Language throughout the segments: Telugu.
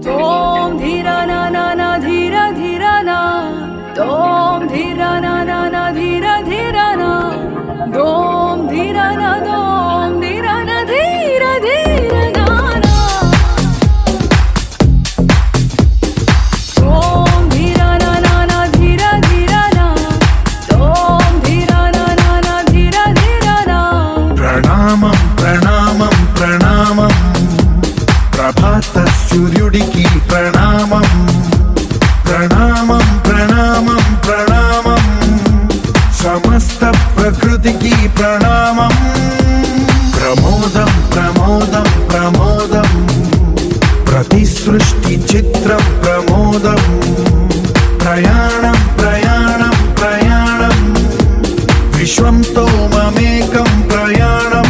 तोम धीरा ना ना ना धीरा धीरा ना, तोम धीरा ना ना ना धीरा धीरा ना, दोम धीरा ना दोम धीरा ना धीरा धीरा ना ना, तोम धीरा ना ना ना धीरा धीरा ना, तोम धीरा ना ना ना धीरा धीरा ना। ప్రణామం ప్రణామం ప్రణామం ప్రభాత సూర్యుడికి ప్రణామం ప్రణామం ప్రణామం ప్రణామం సమస్త ప్రకృతికి ప్రణామం ప్రమోదం ప్రమోదం ప్రమోదం ప్రతి సృష్టి చిత్రం ప్రమోదం ప్రయాణం ప్రయాణం ప్రయాణం విశ్వంతో మమేకం ప్రయాణం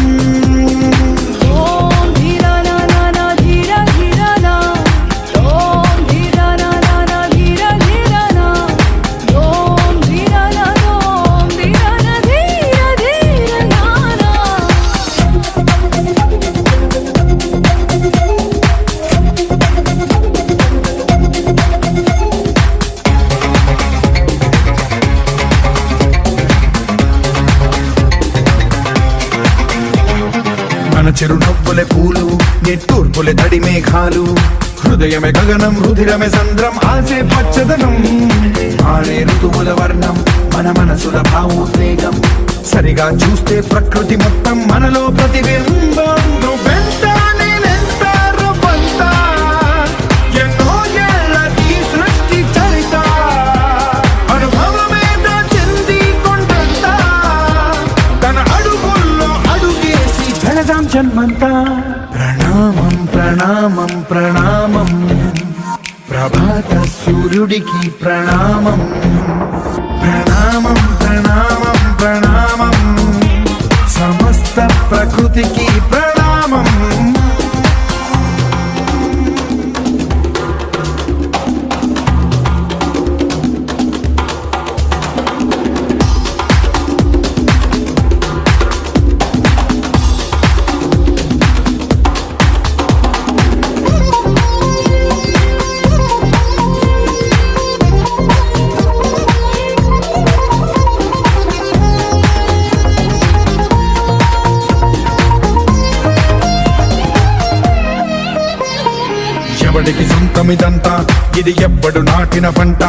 మన చిరునవ్వులే పూలు నిట్టూర్పులే తడి మేఘాలు హృదయమే గగనం రుధిరమే సంద్రం ఆసే పచ్చదనం ఆడే ఋతువుల వర్ణం మన మనసుల భావోద్వేగం సరిగా చూస్తే ప్రకృతి మొత్తం మనలో ప్రతిబింబం నువ్వెంత నేనెంత రవ్వంత ఎన్నో ఏళ్ళకి సృష్టి చరిత అనుభవమేద చెంది కొండంత తన అడుగుల్లో అడుగేసి జనదాం జన్మంతా ప్రణామం ప్రణామం ప్రణామం ప్రభాత సూర్యుడికి ప్రణామం ప్రణామం ప్రణామం ప్రణామం సమస్త ప్రకృతికి ప్రణామం ఎవడికి సొంతమిదంతా ఇది ఎవ్వడు నాటిన పంట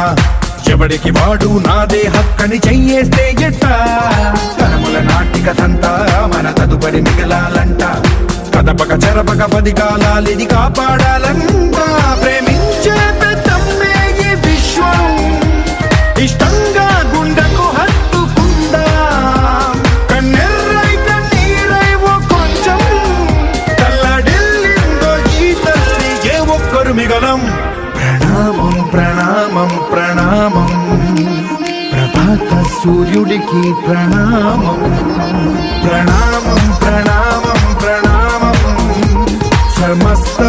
ఎవడికి వాడు నాదే హక్కని చెయ్యేస్తే ఎట్ట తరముల నాటికతంతా మన తదుపరి మిగలాలంట కదపక చెరపక 10 కాలాలిది కాపాడాలంట ప్రేమించే పెద్దమ్మే ఈ విశ్వం ఇష్టంగా గుండెకు హత్తుకుందా కన్నెర్రై కన్నీరై ఓ కొంచెం తల్లడిల్లిందో ఈ తల్లి ఏ ఒక్కరు మిగలం ప్రణామం ప్రణామం ప్రణామం ప్రభాత సూర్యుడికి ప్రణామం ప్రణామం ప్రణామం ప్రణామం సమస్త